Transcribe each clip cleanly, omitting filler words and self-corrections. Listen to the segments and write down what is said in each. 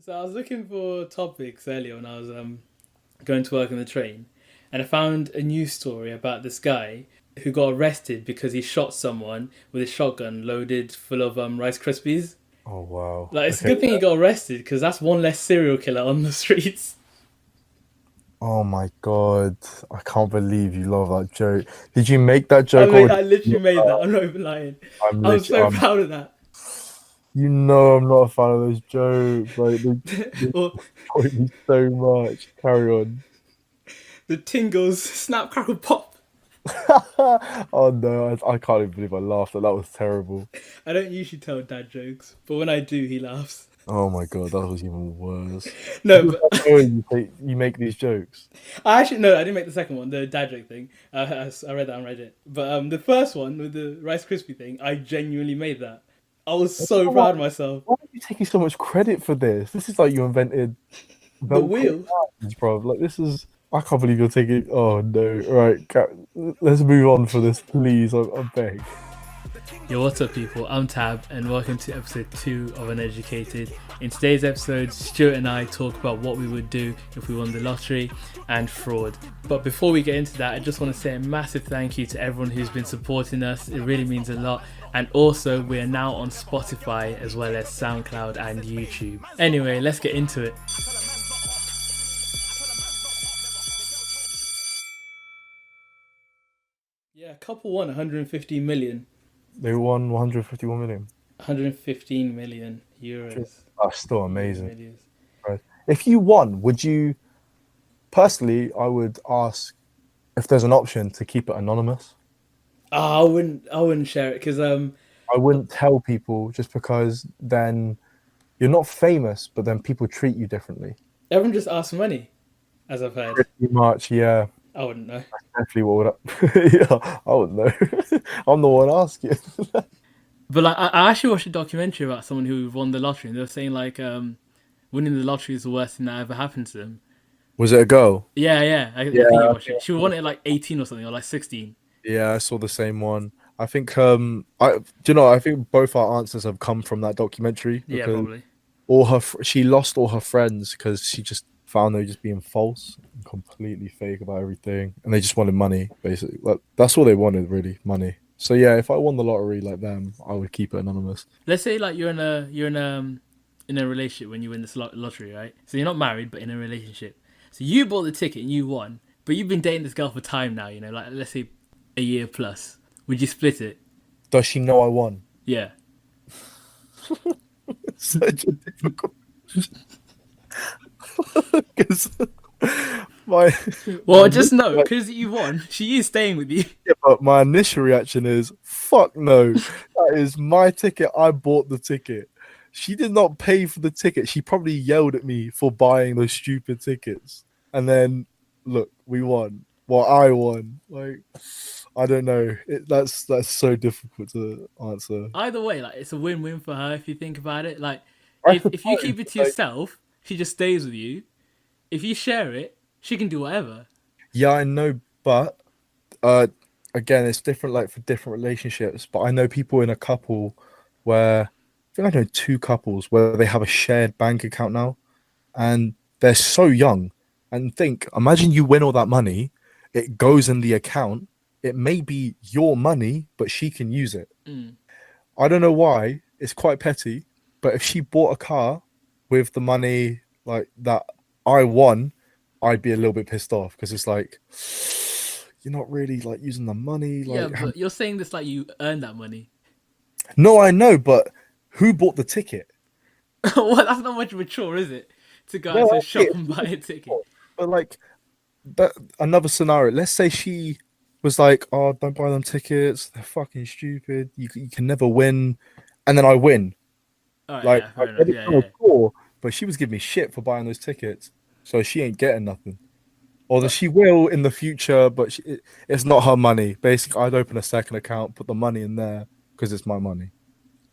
So I was looking for topics earlier when I was going to work on the train, and I found a news story about this guy who got arrested because he shot someone with a shotgun loaded full of Rice Krispies. Oh wow. Like it's a Okay. good thing he got arrested because that's one less serial killer on the streets. Oh my God. I can't believe you love that joke. Did you make that I joke mean, or I literally made that. I'm not even lying. I'm I was literally so proud of that. I'm not a fan of those jokes. Like they Or point me so much. Carry on. the tingles snap crackle pop. Oh no, I can't even believe I laughed. That was terrible. I don't usually tell dad jokes, but when I do, he laughs. Oh my God, that was even worse. No, Who was but that knowing you make these jokes? I actually no, I didn't make the second one, the dad joke thing. I read that on Reddit, but the first one with the Rice Krispie thing, I genuinely made that. I was I don't so know why, proud of myself. why are you taking so much credit for this? This is like you invented The Velcro wheel. buttons, bro. Like this is. I can't believe you're taking. Oh no! All right, let's move on for this, please. I beg. Yo, what's up, people? I'm Tab, and welcome to episode 2 of Uneducated. In today's episode, Stuart and I talk about what we would do if we won the lottery and fraud. But before we get into that, I just want to say a massive thank you to everyone who's been supporting us. It really means a lot. And also, we are now on Spotify as well as SoundCloud and YouTube. Anyway, let's get into it. Yeah, couple won 115 million. They won 151 million. 115 million euros. That's still Euros, amazing. millions. Right. If you won, would you personally? I would ask if there's an option to keep it anonymous. I wouldn't share it because I wouldn't tell people just because then you're not famous, but then people treat you differently. everyone just asks for money, as I've heard. Pretty much, yeah. I wouldn't know. Definitely what would I, yeah, I wouldn't know. I'm the one asking. But like, I actually watched a documentary about someone who won the lottery, and they were saying like, winning the lottery is the worst thing that ever happened to them. Was it a girl? Yeah, yeah. I think you Yeah, watched it. She won it at like 18 or something, or like 16. yeah, I saw the same one. I think I think both our answers have come from that documentary Yeah, because probably. she lost all her friends because she just found they were just being false and completely fake about everything, and they just wanted money basically. Like that's all they wanted, really, money. So yeah, if I won the lottery like them, I would keep it anonymous. Let's say like you're in a relationship when you win this lottery, right? So you're not married, but in a relationship. So you bought the ticket and you won, but you've been dating this girl for time now. You know, like let's say a year plus. Would you split it? Does she know I won? Yeah. Such a difficult. 'Cause my Well, my just know like, because you won, she is staying with you. yeah, but my initial reaction is fuck no. That is my ticket. I bought the ticket. She did not pay for the ticket. She probably yelled at me for buying those stupid tickets. And then look, we won. Well, I won. Like I don't know. That's so difficult to answer. Either way, like it's a win-win for her if you think about it. Like I if you suppose, keep it to like, yourself, she just stays with you. If you share it, she can do whatever. yeah, I know, but uh again it's different like for different relationships, but I know people in a couple where I think I know two couples where they have a shared bank account now and they're so young and think imagine you win all that money, it goes in the account, it may be your money but she can use it. Mm. I don't know why, it's quite petty, but if she bought a car with the money like that I won, I'd be a little bit pissed off because it's like you're not really like using the money. Yeah, Like, but you're saying this like you earned that money. no, I know, but who bought the ticket? Well, that's not much of a chore, is it? To go out No, to a I shop get and buy a ticket. it, but like that another scenario. Let's say she was like, "Oh, don't buy them tickets. They're fucking stupid. You can never win," and then I win. All right, Like yeah, I fair enough. get it Yeah, from a yeah. score, but she was giving me shit for buying those tickets, so she ain't getting nothing. Or that But she will in the future, but it's not her money. Basically, I'd open a second account, put the money in there because it's my money.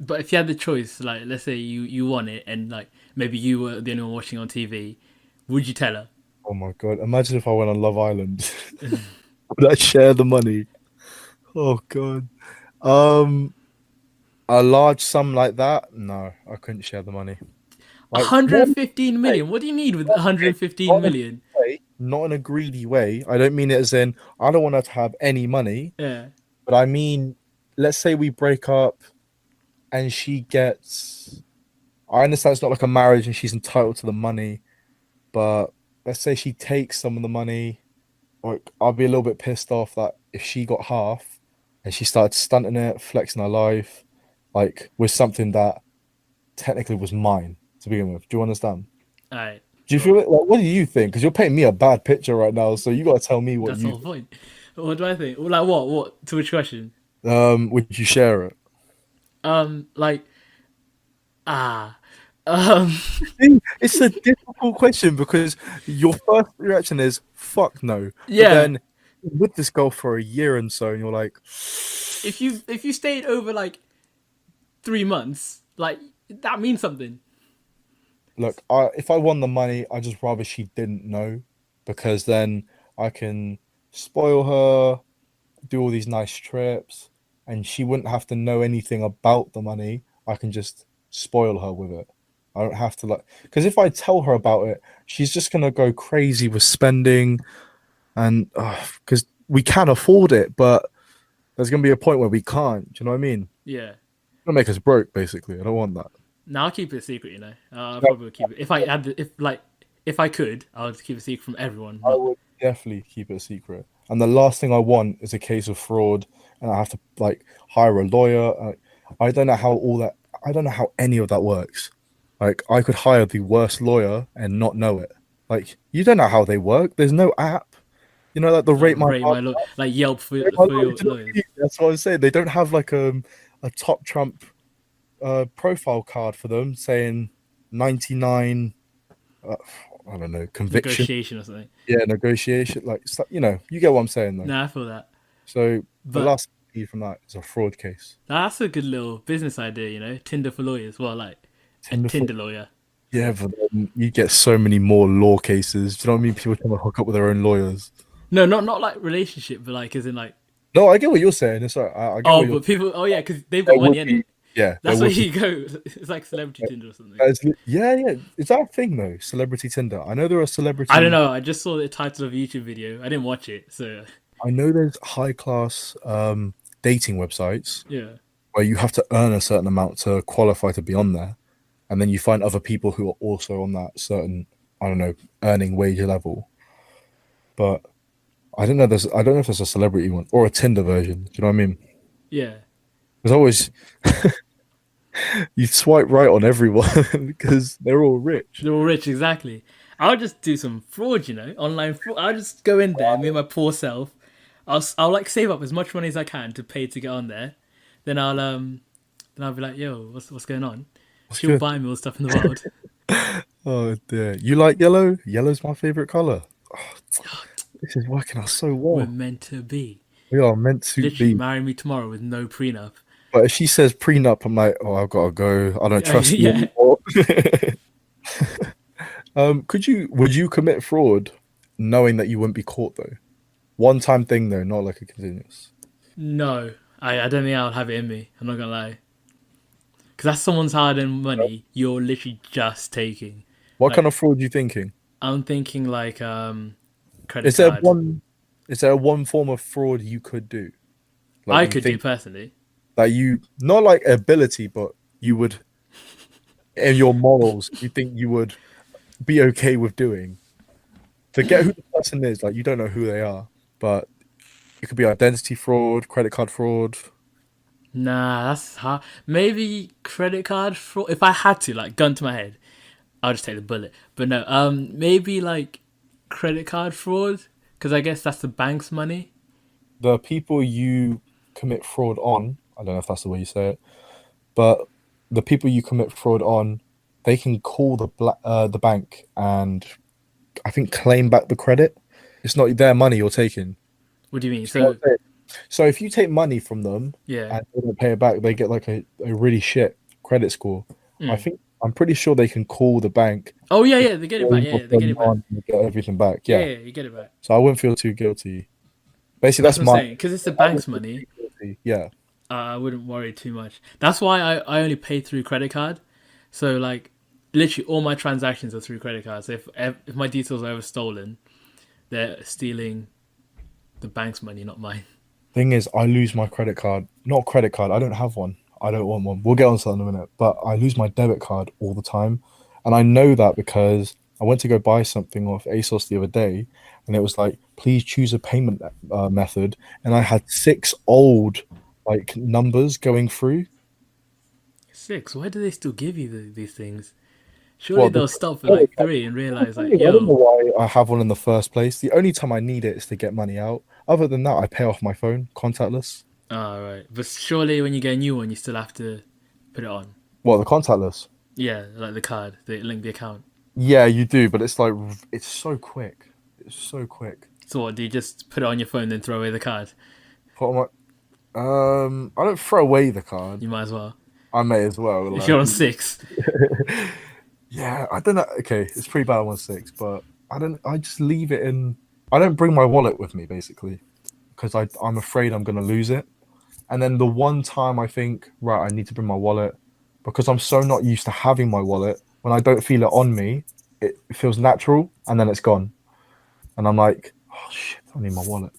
but if you had the choice, like let's say you won it, and like maybe you were the only one watching on TV, would you tell her? Oh my God. Imagine if I went on Love Island. Would I share the money? Oh God. Um, a large sum like that? No, I couldn't share the money. Like not 115 million. What do you need with 115 not in a million? way, not in a greedy way. I don't mean it as in I don't want her to have any money, Yeah. but I mean, let's say we break up and she gets. I understand it's not like a marriage and she's entitled to the money, but let's say she takes some of the money. Like I'll be a little bit pissed off that if she got half and she started stunting it, flexing her life, like with something that technically was mine to begin with. Do you understand? All right. Do you Well, feel it? Like, what do you think? Because you're painting me a bad picture right now, so you got to tell me what that's the you whole point. What do I think? Well, like what? What? To which question? would you share it? Like ah, um, See, it's a difficult question because your first reaction is fuck no, but yeah. then with this girl for a year and so, and you're like, If you stayed over like 3 months, like that means something. look, if I won the money, I just rather she didn't know because then I can spoil her, do all these nice trips, and she wouldn't have to know anything about the money. I can just spoil her with it. I don't have to like because if I tell her about it, she's just gonna go crazy with spending and because we can afford it, but there's gonna be a point where we can't. Do you know what I mean? It's Yeah. gonna make us broke, basically. I don't want that. Now I'll keep it a secret. I probably would keep it if I had if I could, I would keep it secret from everyone. I Not would definitely keep it a secret. And the last thing I want is a case of fraud, and I have to like hire a lawyer. I don't know how all that. I don't know how any of that works. Like I could hire the worst lawyer and not know it. Like you don't know how they work. There's no app. You know, like the like rate my rate lawyer. my like Yelp Rate my for lawyer, your do you know what I lawyers. mean? That's what I'm saying. They don't have like a top trump profile card for them saying 99. Uh, I don't know conviction. Negotiation or something. Yeah, negotiation. Like you get what I'm saying though. Nah, I feel that. So the But last thing from that is a fraud case. that's a good little business idea, Tinder for lawyers. Well, like a Tinder fraud. Tinder lawyer. Yeah, but then you get so many more law cases. Do you know what I mean? People trying to hook up with their own lawyers. No, not like relationship, but like as in like No, I get what you're saying. It's all right. I get oh, what you're. but people. Oh yeah, because they've got There money would in be. it. Yeah, there That's where would be. you go. It's like celebrity Tinder or something. Yeah, yeah. Is that a thing though? Celebrity Tinder. I know there are I don't celebrity. know. I just saw the title of a YouTube video. I didn't watch it, so I know there's high class dating websites yeah, where you have to earn a certain amount to qualify to be on there, and then you find other people who are also on that certain, I don't know, earning wage level. But I don't know if there's a celebrity one or a Tinder version. Do you know what I mean? yeah. There's always you swipe right on everyone because they're all rich. They're all rich, exactly. I'll just do some fraud, online fraud. I'll just go in there, me and my poor self. I'll like save up as much money as I can to pay to get on there. Then I'll be like, yo, what's going on? That's She'll good. buy me all the stuff in the world. Oh dear. You like yellow? Yellow's my favorite color. This is working out so We're well. meant to be. We are meant to Literally, be. marry me tomorrow with no prenup. But if she says prenup, I'm like, oh, I've got to go. I don't trust you Yeah. anymore. Would you commit fraud knowing that you wouldn't be caught though? One time thing though, not like a continuous. No, I don't think I'll have it in me. I'm not gonna lie, because that's someone's hard-earned money. You're literally just taking. What kind Like of fraud are you thinking? I'm thinking like credit Is there card. one? Is there one form of fraud you could do? Like I you could do think personally. that you not like ability, but you would in your morals, you think you would be okay with doing. Forget who the person is. Like you don't know who they are, but it could be identity fraud, credit card fraud. Nah, that's hard. Maybe credit card fraud. If I had to, like, gun to my head, I'll just take the bullet. But no, maybe like credit card fraud, because I guess that's the bank's money. The people you commit fraud on, I don't know if that's the way you say it, but the people you commit fraud on, they can call the bank and I think claim back the credit. It's not their money you're taking. What do you mean? Do you know what So I'm saying? So if you take money from them yeah. and they don't pay it back, they get like a really shit credit score. Mm. I'm pretty sure they can call the bank, Oh yeah, yeah, they get it back. claim Yeah, what's yeah, they get going it back. on, and get everything back. Yeah, Yeah. yeah, you get it back. So I wouldn't feel too guilty. Basically, That's that's what I'm my. saying. Because it's the I wouldn't bank's feel money. too guilty. Yeah. I wouldn't worry too much. That's why I only pay through credit card. So like, literally all my transactions are through credit cards. So if my details are ever stolen, they're stealing the bank's money, not mine. Thing is, I lose my credit card. Not credit card. I don't have one. I don't want one. We'll get on to that in a minute. But I lose my debit card all the time, and I know that because I went to go buy something off ASOS the other day, and it was like, please choose a payment method, and I had six old like numbers going through. Six. Why do they still give you these things? Surely Well, the they'll stop at credit like card. three and The realize thing like, is, I don't know yo, why I have one in the first place. The only time I need it is to get money out. Other than that, I pay off my phone, contactless. all right. But surely when you get a new one, you still have to put it on. Well, the contactless. Yeah, like the card, they link the account. Yeah, you do, but it's like it's so quick. It's so quick. So what? Do you just put it on your phone then throw away the card? What am I don't throw away the card. You might as well. I may as well. If you're Like, on six, yeah, I don't know. Okay, it's pretty bad on 6, but I don't. I just leave it in. I don't bring my wallet with me basically because I'm afraid I'm gonna lose it. And then the one time I think, right, I need to bring my wallet because I'm so not used to having my wallet. When I don't feel it on me, it feels natural, and then it's gone. And I'm like, oh shit, I need my wallet.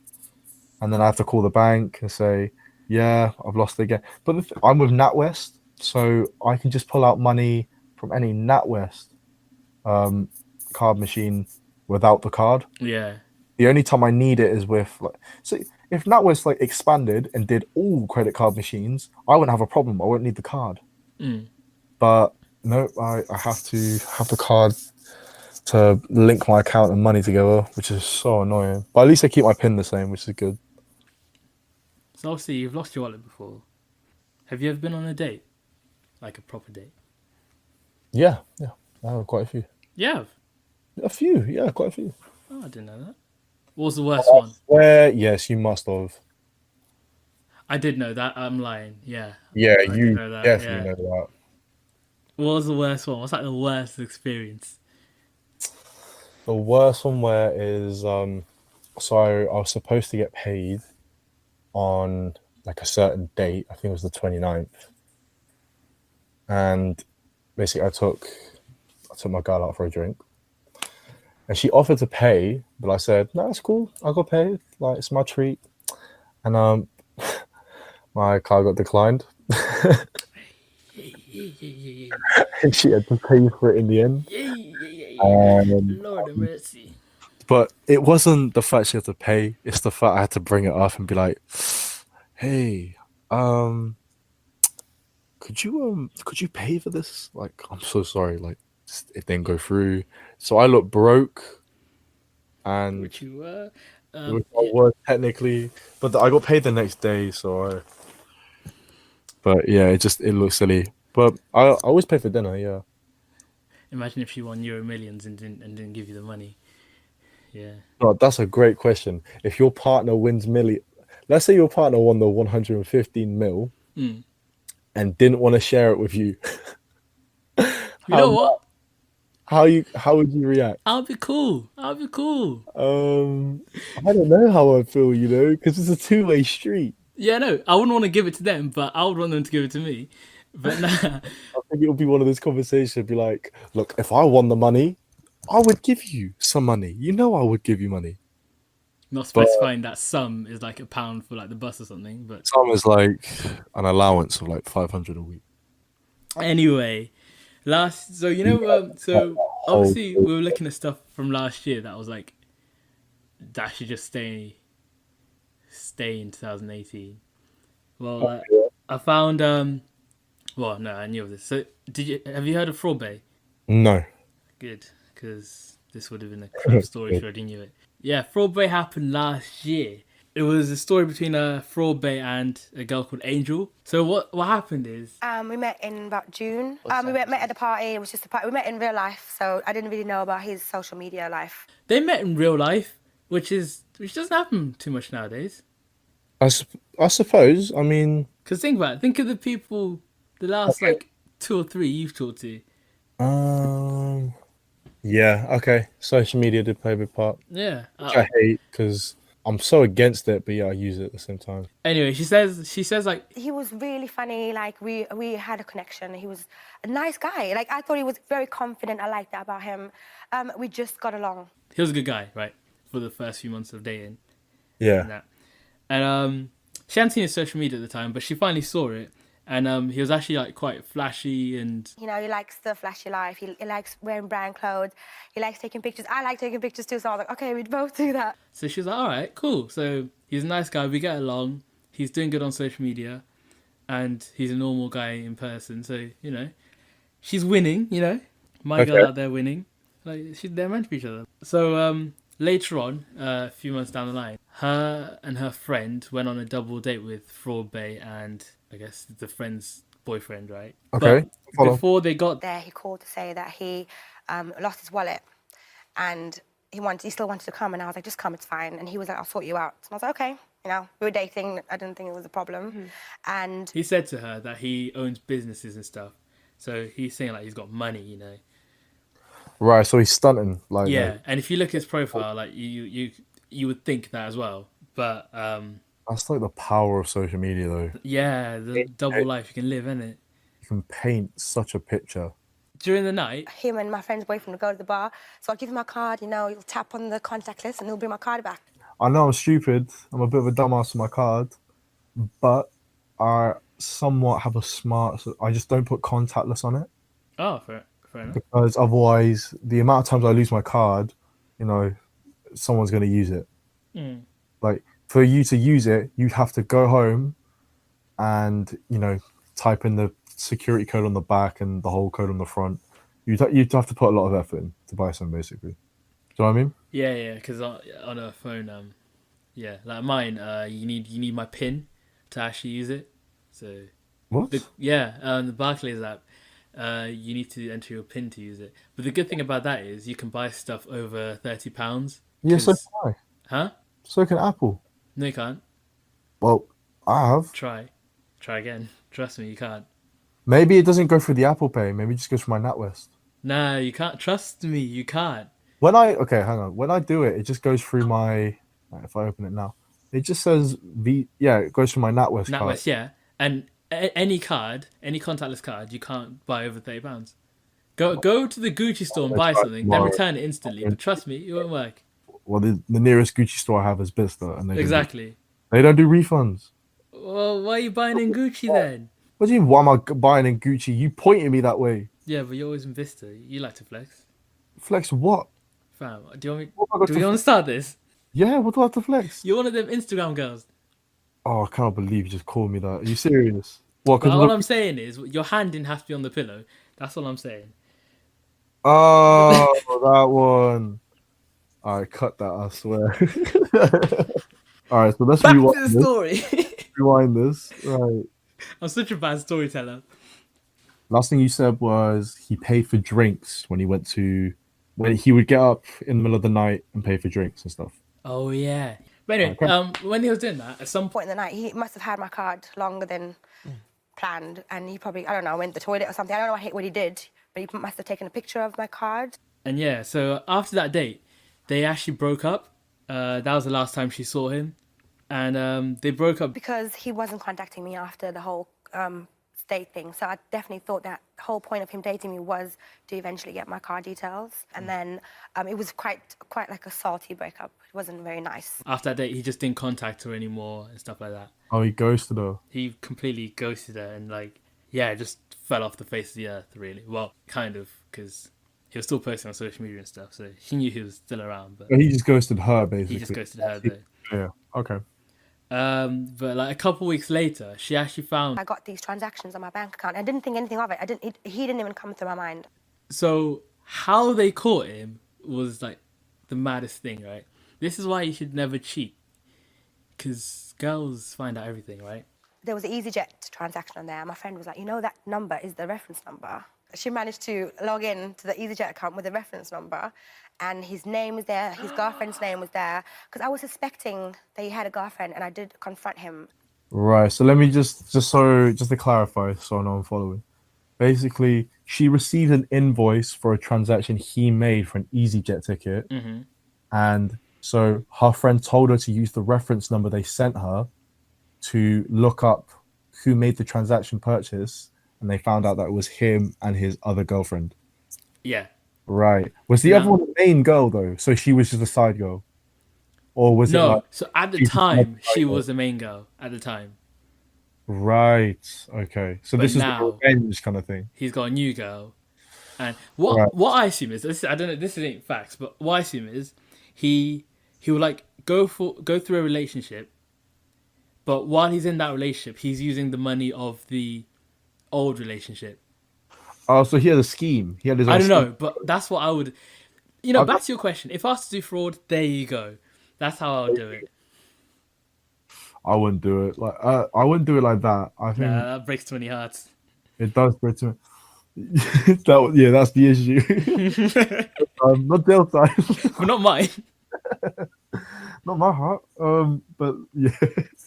And then I have to call the bank and say, yeah, I've lost it again. But I'm with NatWest, so I can just pull out money from any NatWest um, card machine without the card. yeah. The only time I need it is with like, so if NatWest like expanded and did all credit card machines, I wouldn't have a problem. I wouldn't need the card. Mm. But no, I have to have the card to link my account and money together, which is so annoying. But at least I keep my PIN the same, which is good. So obviously you've lost your wallet before. Have you ever been on a date, like a proper date? Yeah, yeah, I have quite a few. Yeah. A few, yeah, quite a few. Oh, I didn't know that. What was the worst one? Where, yes, you must have. I did know that. I'm lying. Yeah, Yeah, I did you know that. definitely Yeah. know that. What was the worst one? What's like the worst experience? The worst one where is so I was supposed to get paid on like a certain date. I think it was the 29th. And basically I took my girl out for a drink. And she offered to pay, but I said, no, it's cool. I'll go pay. Like it's my treat. And my card got declined. And she had to pay for it in the end. Um, Lord of mercy. but it wasn't the fact she had to pay, it's the fact I had to bring it up and be like, hey, um, could you pay for this? Like, I'm so sorry, like it didn't go through. So I look broke and Which you were. it was my Yeah. work technically, but I got paid the next day, but yeah, it looks silly. But I always pay for dinner, yeah. Imagine if she won Euro Millions and didn't give you the money. Yeah. No, that's a great question. If your partner wins million, let's say your partner won the 115 mil Mm. and didn't want to share it with you, You know how what? how would you react? I'll be cool. I'll be cool. I don't know how I feel, because it's a two-way street. Yeah, no, I wouldn't want to give it to them, but I would want them to give it to me. But nah, I think it'll be one of those conversations. Be like, look, if I won the money, I would give you some money. You know, I would give you money. not But specifying that sum is like £1 for like the bus or something. But some is like an allowance of like 500 a week. anyway, so so Oh, obviously we were looking at stuff from last year that was like that should just stay in 2018. Well, I found well, no, I knew of this. So have you heard of fraudbae? no. Good, because this would have been a crap story if I already knew it. Yeah, fraudbae happened last year. It was a story between a fraudbae and a girl called Angel. So what happened is We met in about June. We met at the party. It was just a party. We met in real life, so I didn't really know about his social media life. they met in real life, which doesn't happen too much nowadays. I suppose. I mean, Because think about it. Think of the people, the last like 2 or 3 you've talked to. yeah, okay. Social media did play a big part, Yeah, which I hate because I'm so against it, but yeah, I use it at the same time. Anyway, she says like He was really funny. Like we had a connection. He was a nice guy. Like I thought he was very confident. I liked that about him. We just got along. he was a good guy, right? For the first few months of dating. Yeah. And that. And she hadn't seen his social media at the time, but she finally saw it. And he was actually like quite flashy and You know, he likes the flashy life. He likes wearing brand clothes. He likes taking pictures. I like taking pictures too. So I was like, okay, we'd both do that. so she was like, all right, cool. So he's a nice guy. We get along. He's doing good on social media. And he's a normal guy in person. So, you know, she's winning, you know. My girl out there winning. Like, they're meant to be each other. So later on, a few months down the line, her and her friend went on a double date with fraudbae and I guess the friend's boyfriend, right? Okay. But before they got There, he called to say that he lost his wallet, and he still wanted to come, and I was like, just come, it's fine. And he was like, I'll sort you out. And I was like, okay. You know, we were dating. I didn't think it was a problem. And he said to her that he owns businesses and stuff. So he's saying like he's got money, you know. Right, so he's stunting. Like, Yeah, and if you look at his profile, like you would think that as well. But that's like the power of social media, though. yeah, the double life you can live, isn't it? You can paint such a picture. During the night, him and my friend's boyfriend would go to the bar. So I'll give him my card, you know, he'll tap on the contact list and he'll bring my card back. I know I'm stupid. I'm a bit of a dumbass with my card, but I somewhat have a smart. So I just don't put contactless on it oh, fair enough. because otherwise, the amount of times I lose my card, you know, someone's going to use it. Mm. Like for you to use it, you'd have to go home and type in the security code on the back and the whole code on the front. You'd have to put a lot of effort in to buy some, basically. Do you know what I mean? Yeah, because on a phone, yeah, like mine, you need my PIN to actually use it. So What? the Barclays app, you need to enter your PIN to use it. But the good thing about that is you can buy stuff over £30. Yeah, so can I. Huh? So can Apple. No, you can't. Well, I have. Try again. Trust me, you can't. Maybe it doesn't go through the Apple Pay. Maybe it just goes through my NatWest. No, you can't. Trust me, you can't. When I do it, it just goes through my. If I open it now, it just says it goes through my NatWest card. NatWest, yeah. And any card, any contactless card, you can't buy over £30. Go to the Gucci store and buy something, then return it instantly. But trust me, it won't work. Well, the nearest Gucci store I have is Bicester, and they don't do refunds. Well, why are you buying in Gucci then? What do you mean? Why am I buying in Gucci? You pointed me that way. Yeah, but you're always in Vista. You like to flex. Flex what? Fam, do you want to start this? Yeah, what do I have to flex? You're one of them Instagram girls. Oh, I can't believe you just called me that. Are you serious? What? Well, all I'm saying is your hand didn't have to be on the pillow. That's all I'm saying. Oh, that one. All right, cut that, I swear. All right, so let's Back rewind to the story. Rewind this. Right. I'm such a bad storyteller. Last thing you said was he paid for drinks when he would get up in the middle of the night and pay for drinks and stuff. Oh, yeah. But anyway, when he was doing that, at some Point in the night, he must have had my card longer than planned, and he probably, I don't know, went to the toilet or something. I don't know what he did, but he must have taken a picture of my card. And yeah, so after that date, they actually broke up. That was the last time she saw him. And they broke up because he wasn't contacting me after the whole date thing. So I definitely thought that the whole point of him dating me was to eventually get my card details. And then it was quite like a salty breakup. It wasn't very nice. After that date, he just didn't contact her anymore and stuff like that. Oh, he ghosted her. He completely ghosted her and just fell off the face of the earth, really. Well, kind of, because he was still posting on social media and stuff, so he knew he was still around. But he just ghosted her, basically. He just ghosted her, though. Yeah, okay. But a couple weeks later, she actually found... I got these transactions on my bank account. I didn't think anything of it. He didn't even come through my mind. So how they caught him was the maddest thing, right? This is why you should never cheat, because girls find out everything, right? There was an EasyJet transaction on there. My friend was like, that number is the reference number. She managed to log in to the EasyJet account with the reference number, and his name was there, his girlfriend's name was there, because I was suspecting that he had a girlfriend, and I did confront him. Right, so let me just to clarify, so I know I'm following. Basically, she received an invoice for a transaction he made for an EasyJet ticket, and So her friend told her to use the reference number they sent her to look up who made the transaction purchase, and they found out that it was him and his other girlfriend. Yeah. Right. Was So the other now, one the main girl though? So she was just a side girl, or was it like no. So at the she's just another time, side she girl? was the main girl at the time, Right. Okay. So but this is the now revenge kind of thing. he's got a new girl. And Right. what I assume is this. I don't know. This ain't facts, but what I assume is he will like go through a relationship, but while he's in that relationship, he's using the money of the old relationship. Oh, so he had a scheme. He had his I own don't scheme. know, but that's what I would. I Back got, to your question. If I was to do fraud, there you go. That's how I'll do it. I wouldn't do it I wouldn't do it like that. I think Nah, that breaks too many hearts. it does break to that. Yeah, that's the issue. Not their side, But not mine. not my heart. But yeah.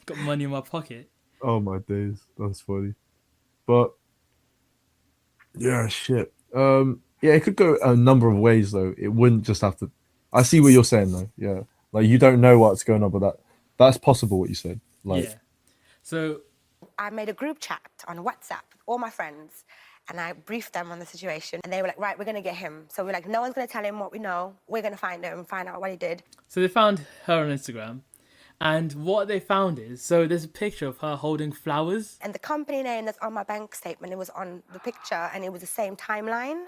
Got money in my pocket. Oh my days, that's funny. But yeah, shit. Yeah, it could go a number of ways though. It wouldn't just have to. I see what you're saying though. Yeah, like you don't know what's going on, but that's possible. What you said, like, Yeah. So I made a group chat on WhatsApp with all my friends, and I briefed them on the situation. And they were like, right, we're going to get him. So we're like, no one's going to tell him what we know. We're going to find him and find out what he did. they found her on Instagram, and what they found is there's a picture of her holding flowers. And the company name that's on my bank statement, it was on the picture, and it was the same timeline.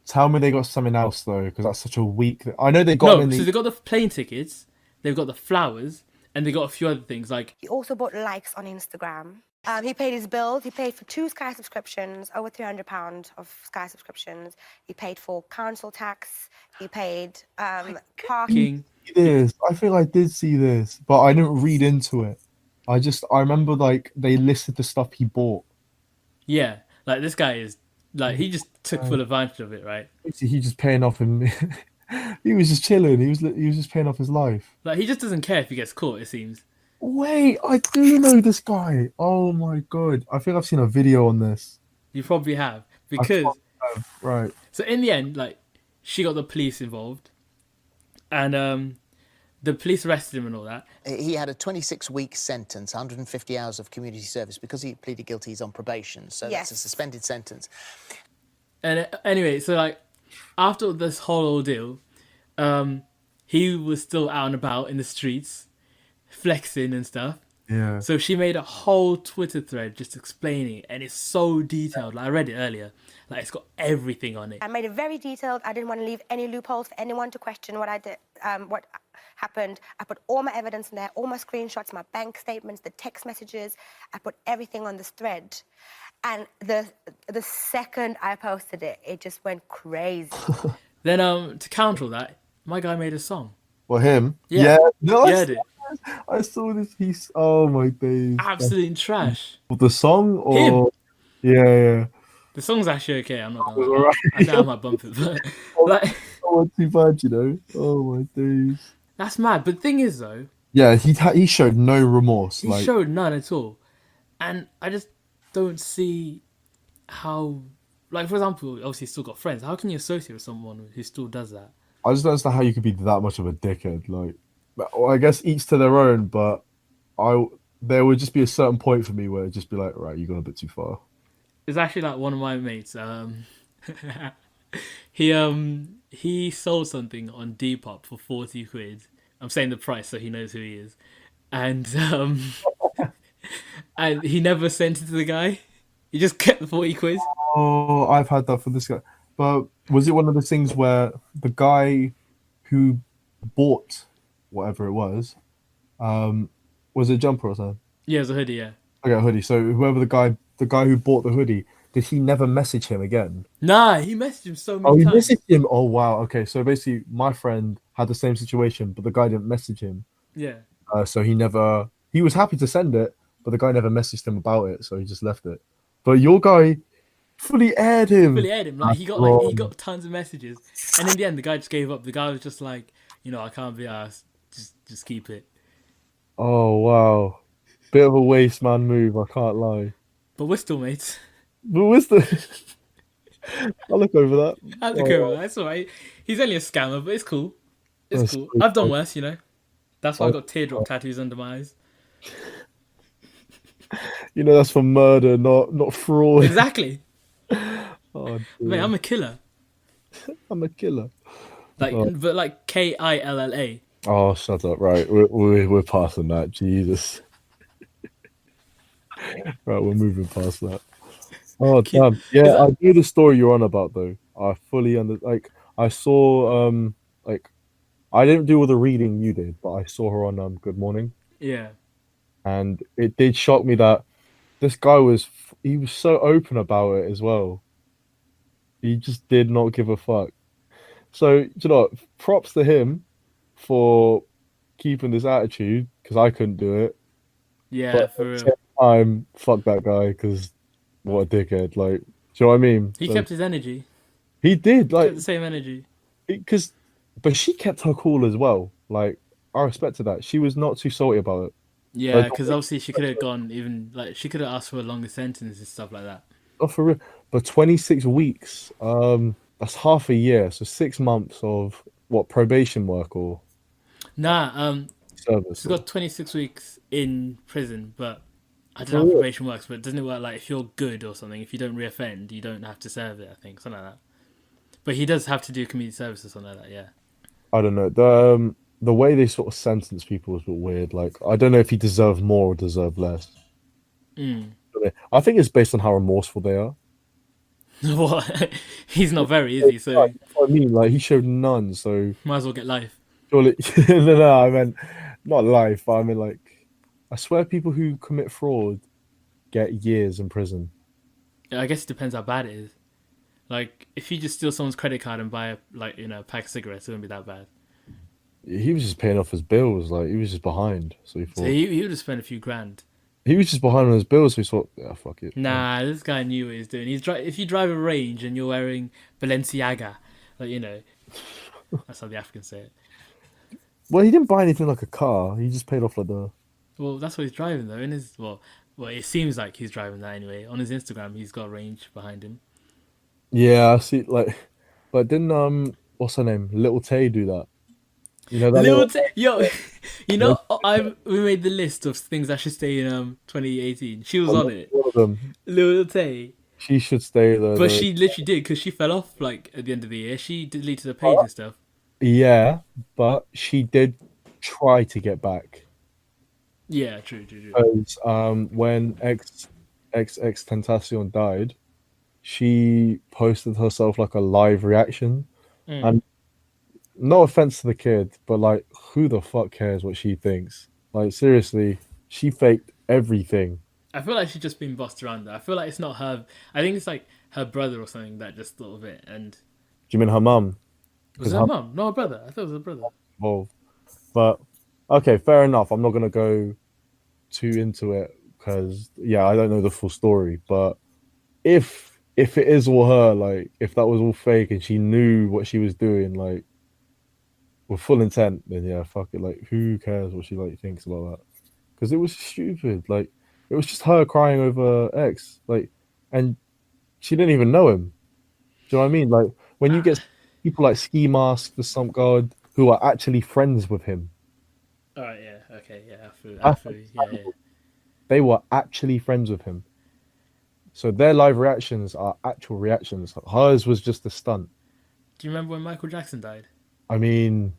tell me they got something else though, because that's such a weak. I know they got them No, in so the. they got the plane tickets, they've got the flowers, and they got a few other things like He also bought likes on Instagram. He paid his bills. He paid for 2 Sky subscriptions, over £300 of Sky subscriptions. He paid for council tax. He paid parking. King. This I feel I did see this, but I didn't read into it. I remember like they listed the stuff he bought. Yeah, like this guy is like he just took full advantage of it, right? He just paying off him. He was just chilling. He was just paying off his life. Like he just doesn't care if he gets caught. It seems. Wait, I do know this guy. Oh my god. I think I've seen a video on this. You probably have I because probably have. Right. so in the end, like she got the police involved, and the police arrested him and all that. He had a 26-week sentence, 150 hours of community service. Because he pleaded guilty, he's on probation, so Yes. that's a suspended sentence. And anyway, so like after this whole ordeal, he was still out and about in the streets, flexing and stuff. Yeah. So she made a whole Twitter thread just explaining it, and it's so detailed. Like I read it earlier. Like it's got everything on it. I made it very detailed. I didn't want to leave any loopholes for anyone to question what I did, what happened. I put all my evidence in there, all my screenshots, my bank statements, the text messages. I put everything on this thread. And the second I posted it, it just went crazy. Then to counter all that, my guy made a song. Well, him. Yeah. No, You heard it. I saw this piece. Oh my days. Absolute trash. The song or Him. yeah. The song's actually okay. I'm not gonna was lie. alright. I think I might bump it, but like Oh, too bad, you know. Oh my days. that's mad. But the thing is, though, Yeah, he showed no remorse. he Like showed none at all, and I just don't see how. Like for example, obviously he's still got friends. How can you associate with someone who still does that? I just don't understand how you could be that much of a dickhead. Like, well, I guess each to their own, but there would just be a certain point for me where it'd just be like, right, you've gone a bit too far. It's actually like one of my mates. He sold something on Depop for 40 quid. I'm saying the price so he knows who he is, and and he never sent it to the guy. He just kept the 40 quid. Oh, I've had that for this guy. But was it one of those things where the guy who bought whatever it was it a jumper or something? Yeah, it was a hoodie. Yeah. Okay, a hoodie. So whoever the guy who bought the hoodie, did he never message him again? Nah, he messaged him so Oh, many he times. messaged him. Oh wow. Okay, so basically, my friend had the same situation, but the guy didn't message him. Yeah. So he was happy to send it, but the guy never messaged him about it, so he just left it. But your guy fully aired him. Fully aired him. Like he got tons of messages, and in the end, the guy just gave up. The guy was just like, I can't be asked. Just keep it. Oh wow, bit of a waste man move. I can't lie. But we're still mates. But what's the? I'll look over that. That's okay. That's alright. He's only a scammer, but it's cool. It's That's cool. so I've done funny. worse, you know. That's why I got teardrop tattoos under my eyes. You know, that's for murder, not fraud. Exactly. Oh Mate, dear. I'm a killer. I'm a killer. Like, Oh, but like Killa. oh, shut up. Right, we're passing that. Jesus. Right, we're moving past that. Oh damn. Is Yeah, I that? knew the story you're on about though. I fully like I saw like I didn't do all the reading you did, but I saw her on Good Morning, Yeah. and it did shock me that this guy he was so open about it as well. He just did not give a fuck. So, you know, what, props to him for keeping this attitude because I couldn't do it. But Yeah, at for the real. same time, fuck that guy because what a dickhead. Like, do you know what I mean? He So kept his energy. he did, He kept like, the same energy. because, but she kept her cool as well. Like, I respected that. She was not too salty about it. Yeah, because obviously she could have gone even like she could have asked for a longer sentence and stuff like that. Oh, for real. But 26 weeks, that's half a year. So 6 months of what, probation work or Nah, service she's or got 26 weeks in prison, but I don't know for how real. probation works. But doesn't it work like if you're good or something? If you don't reoffend, you don't have to serve it. I think something like that. But he does have to do community service or something like that. Yeah. I don't know. The way they sort of sentence people is a bit weird. Like, I don't know if he deserved more or deserved less. Mm. I think it's based on how remorseful they are. What? He's not very, is he? So That's what I mean, like he showed none, so might as well get life. surely no, I meant not life, but I mean like I swear people who commit fraud get years in prison. I guess it depends how bad it is. Like if you just steal someone's credit card and buy a pack of cigarettes, it wouldn't be that bad. He was just paying off his bills, like he was just behind. So he So thought he would have spent a few grand. he was just behind on his bills, so he thought, yeah, fuck it. Nah, this guy knew what he was doing. If you drive a range and you're wearing Balenciaga, like that's how the Africans say it. Well, he didn't buy anything like a car. He just paid off like the Well, that's what he's driving though. In his well, it seems like he's driving that anyway. On his Instagram, he's got a range behind him. yeah. I see, like, but didn't what's her name, Little Tay do that? You know that Little little. yo, we made the list of things that should stay in 2018. She was on it. One of them. Little Tay. She should stay there. But she literally did because she fell off like at the end of the year. She deleted the page and stuff. Yeah, but she did try to get back Yeah, true. because when ex Tentacion died, she posted herself like a live reaction. Mm. And no offense to the kid, but like, who the fuck cares what she thinks? Like, seriously, she faked everything. I feel like she's just been bossed around. Though. I feel like it's not her. I think it's like her brother or something that just thought of it. And Do you mean her mum? was Because her her mum? No, her brother. I thought it was her brother. involved. But okay, fair enough. I'm not gonna go too into it because yeah, I don't know the full story. But if it is all her, like if that was all fake and she knew what she was doing, like with full intent, then yeah, fuck it. Like who cares what she like thinks about that? Because it was stupid. Like it was just her crying over X. Like, and she didn't even know him. Do you know what I mean? Like when you get people like Ski Mask, the Stump God, who are actually friends with him. All right. Yeah. Okay. Yeah. I That's feel. Yeah. They were actually friends with him. So their live reactions are actual reactions. Hers was just a stunt. Do you remember when Michael Jackson died? I mean,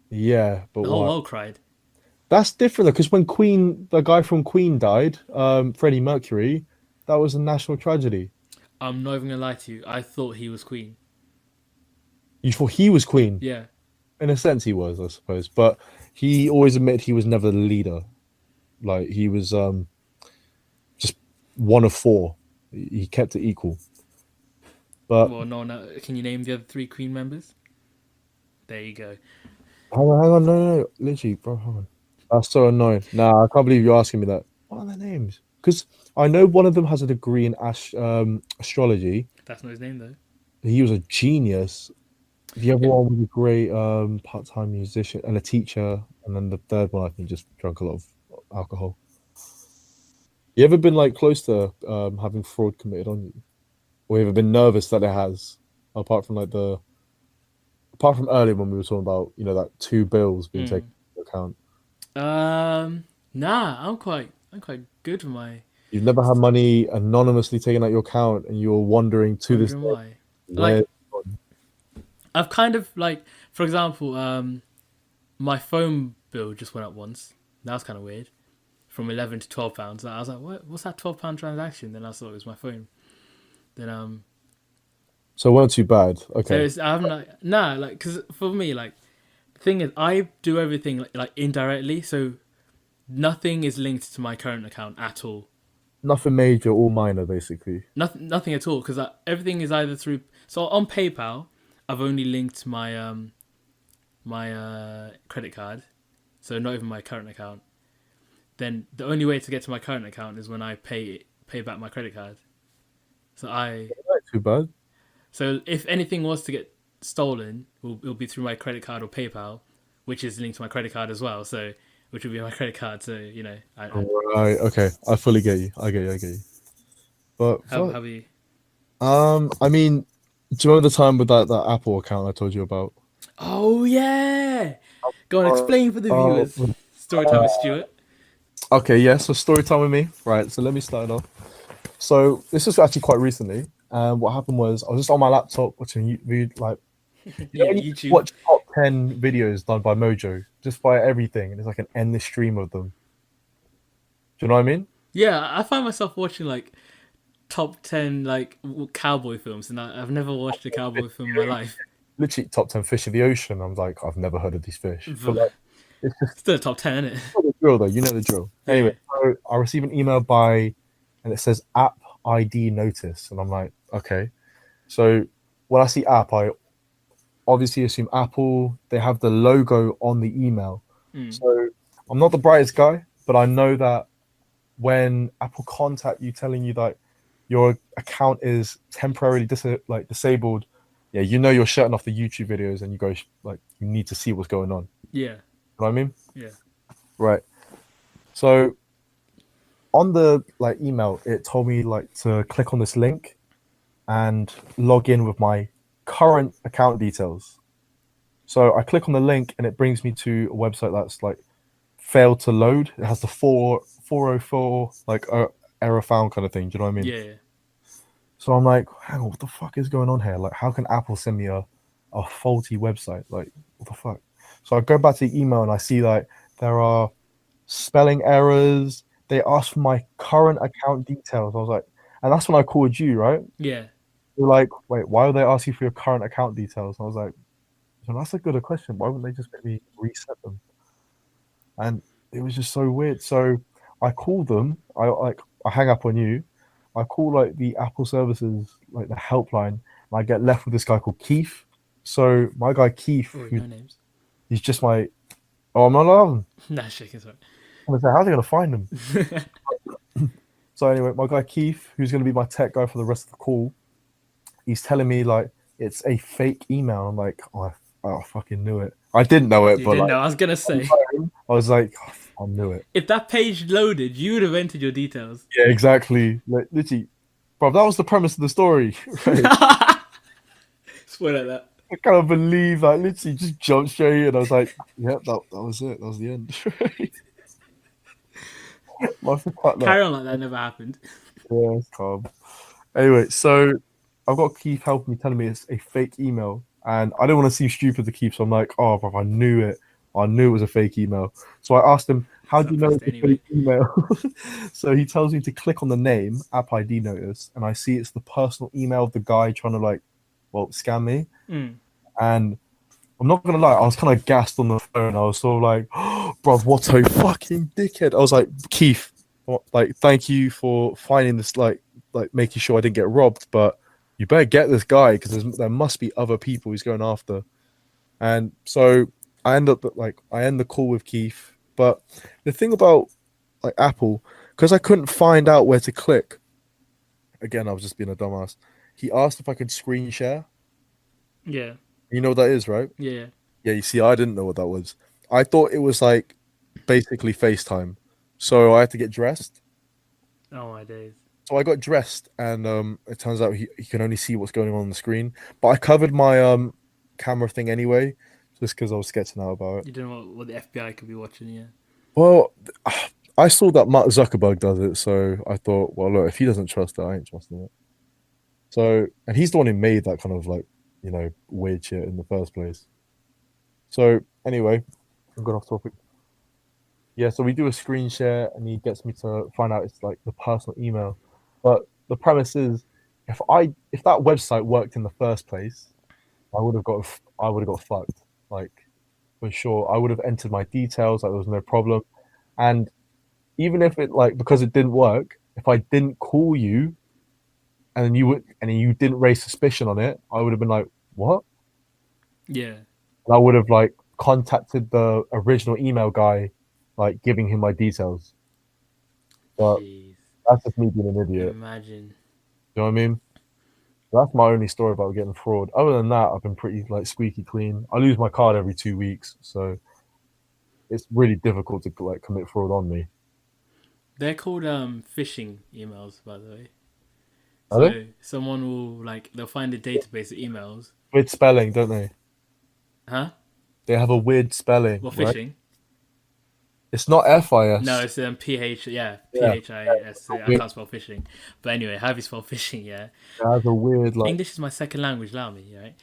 yeah, but The whole what? world cried. That's different because when Queen, the guy from Queen died, Freddie Mercury, that was a national tragedy. I'm not even gonna lie to you. I thought he was Queen. You thought he was Queen? Yeah. In a sense, he was, I suppose. But he always admitted he was never the leader. Like he was just one of four. He kept it equal. But Well, no. Can you name the other three Queen members? There you go. hang on, no, literally, bro, hang on. That's so annoying. Nah, I can't believe you're asking me that. What are their names? Because I know one of them has a degree in astrology. That's not his name though. He was a genius. The other one was a great part-time musician and a teacher, and then the third one I think just drank a lot of alcohol. You ever been like close to having fraud committed on you, or you ever been nervous that it has, apart from like the Apart from earlier when we were talking about, that 2 bills being Mm. taken into account. Nah, I'm quite good with my You've never had money anonymously taken out your account, and you're wondering to this wondering day why. where. Like, I've kind of like, for example, my phone bill just went up once. That was kind of weird, from £11 to £12. I was like, what's that £12 transaction? Then I saw it was my phone. Then So it weren't too bad. so Okay. it's I'm like like because for me like the thing is I do everything like indirectly, so nothing is linked to my current account at all. Nothing major or minor, basically. Nothing at all because everything is either through. So on PayPal, I've only linked my credit card, so not even my current account. Then the only way to get to my current account is when I pay back my credit card. So Not too bad. so if anything was to get stolen, it'll be through my credit card or PayPal, which is linked to my credit card as well. So which would be my credit card. So Right. Okay. I fully get you. I get you. I get you. But fuck. have you? I mean, do you remember the time with that Apple account I told you about? Oh yeah, go on, explain for the Uh, viewers. Story time with Stuart. okay. Yeah. So story time with me. Right. So let me start it off. So this was actually quite recently. What happened was I was just on my laptop watching like Yeah, when you YouTube. watch top 10 videos done by Mojo, just by everything, and it's like an endless stream of them. Do you know what I mean? Yeah, I find myself watching like top 10 like cowboy films, and I've never watched a cowboy film in my life. Literally top 10 fish of the ocean. I'm like, I've never heard of these fish. But like, it's just Still top 10, isn't it? the drill though. You know the drill. Anyway, so I receive an email and it says app ID notice, and I'm like, okay. So when I see app, I obviously assume Apple. They have the logo on the email. So I'm not the brightest guy, but I know that when Apple contact you telling you that your account is temporarily disabled, yeah, you're shutting off the YouTube videos and you go like you need to see what's going on. Yeah. You know what I mean? Yeah. Right. So on the email, it told me to click on this link and log in with my current account details. So I click on the link and it brings me to a website that's failed to load. It has the 404 error found kind of thing. Do you know what I mean? Yeah. So I'm like, hang on, what the fuck is going on here? Like, how can Apple send me a faulty website? Like, what the fuck? So I go back to the email and I see there are spelling errors. They asked for my current account details. I was like, and that's when I called you, right? Yeah. You're like, wait, why would they ask you for your current account details? And I was like, well, that's a good question. Why wouldn't they just maybe reset them? And it was just so weird. So I called them. I hang up on you. I call the Apple services, the helpline, and I get left with this guy called Keith. So my guy Keith, Oh, no names. he's just my. Oh, I'm not allowed. Nah, shaking sorry. I'm gonna say, how are they gonna find him? So anyway, my guy Keith, who's gonna be my tech guy for the rest of the call, he's telling me it's a fake email. I'm like, oh, I fucking knew it. I didn't know it, You but didn't know. I was gonna say, I was like, oh, I knew it. if that page loaded, you would have entered your details. Yeah, exactly. Literally, bro, that was the premise of the story. Right? Spoil like that. I cannot believe literally just jumped straight and I was like, yep, that was it. That was the end. Carry on like that never happened. Yeah, it's calm. Anyway, so I've got Keith helping me, telling me it's a fake email, and I don't want to seem stupid to Keith, so I'm like, oh, bro, I knew it. I knew it was a fake email. So I asked him, how do you know it's a fake email? So he tells me to click on the name, app ID notice, and I see it's the personal email of the guy trying to scam me. And I'm not gonna lie, I was kind of gassed on the phone. I was sort of like, oh, bro, what a fucking dickhead. I was like, Keith, thank you for finding this, making sure I didn't get robbed, but you better get this guy because there must be other people he's going after. And so I end the call with Keith. But the thing about Apple, because I couldn't find out where to click, again, I was just being a dumbass. He asked if I could screen share. Yeah. You know what that is, right? Yeah. Yeah, you see, I didn't know what that was. I thought it was basically FaceTime. So I had to get dressed. Oh my days. So I got dressed and it turns out he can only see what's going on the screen. But I covered my camera thing anyway, just because I was scared to know about it. You don't know what the FBI could be watching, yeah. Well, I saw that Mark Zuckerberg does it, so I thought, well, look, if he doesn't trust it, I ain't trusting it. So, and he's the one who made that kind of like, weird shit in the first place. So, anyway, I'm going off topic. Yeah, so we do a screen share, and he gets me to find out it's like the personal email. But the premise is, if that website worked in the first place, I would have got fucked. Like, for sure, I would have entered my details. Like, there was no problem. And even if it because it didn't work, if I didn't call you, and you didn't raise suspicion on it, I would have been like, what? Yeah. And I would have contacted the original email guy, giving him my details. But Jeez. that's just me being an idiot. Imagine. You know what I mean? That's my only story about getting fraud. Other than that, I've been pretty squeaky clean. I lose my card every 2 weeks, so it's really difficult to commit fraud on me. They're called phishing emails, by the way. Are So they? someone will they'll find a database of emails. Weird spelling, don't they? Huh? They have a weird spelling. Well, right? phishing. It's not FIS. No, it's PH. Yeah, Yeah. PHIS. I can't spell phishing, but anyway, how do you spell phishing? Yeah. It has a weird English is my second language. Allow me, right?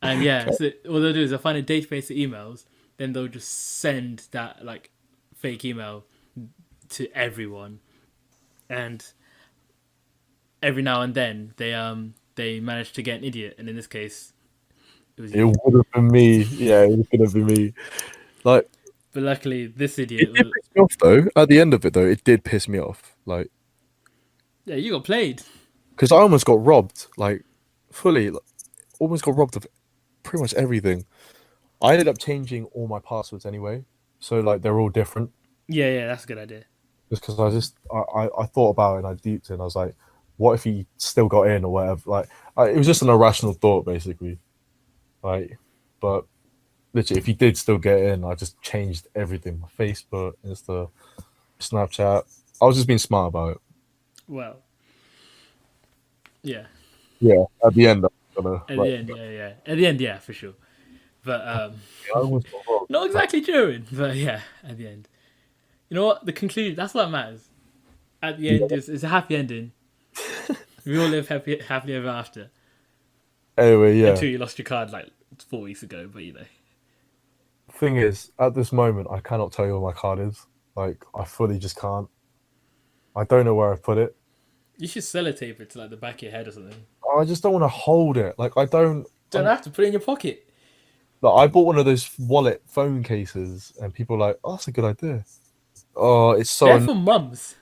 And yeah, so what they'll do is they'll find a database of emails, then they'll just send that fake email to everyone, and every now and then they manage to get an idiot, and in this case, it was you. It would have been me. Yeah, it could have been me. But luckily, this idiot. It did piss me off though. At the end of it though, it did piss me off. Yeah, you got played. Because I almost got robbed. Fully. Almost got robbed of pretty much everything. I ended up changing all my passwords anyway, so they're all different. Yeah, that's a good idea. Just because I thought about it and I deeped it and I was like, what if he still got in or whatever? It was just an irrational thought basically. But literally, if he did still get in, I just changed everything: my Facebook, Insta, Snapchat. I was just being smart about it. Well, yeah. Yeah, at the end, At the end, yeah, for sure. But I almost got robbed. not exactly during, but yeah, at the end. You know what? The conclusion, that's what matters. At the end, it's a happy ending. We all live happily ever after. Anyway, yeah. Until you lost your card 4 weeks ago, but Thing is, at this moment, I cannot tell you where my card is. I fully just can't. I don't know where I put it. You should sellotape it to the back of your head or something. I just don't want to hold it. I don't. Don't have to put it in your pocket. I bought one of those wallet phone cases, and people are like, "Oh, that's a good idea." Oh, it's so. They're for mums.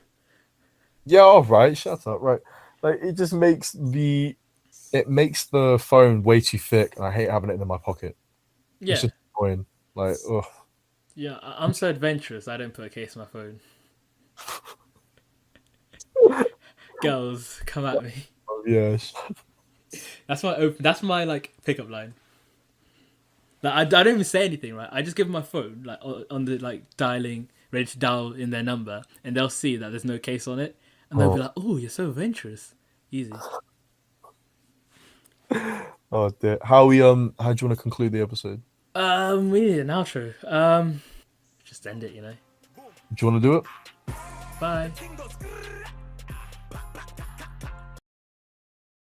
Yeah, all right. Shut up. Right. It just makes the phone way too thick, and I hate having it in my pocket. Yeah. It's just annoying. Ugh. Yeah, I'm so adventurous. I don't put a case on my phone. Girls, come at me. Oh, yeah. That's my pickup line. I don't even say anything, right? I just give them my phone, on the dialing, ready to dial in their number, and they'll see that there's no case on it, and they'll be like, "Oh, you're so adventurous." Easy. Oh dear. How do you want to conclude the episode? We need an outro. Just end it, Do you want to do it? Bye.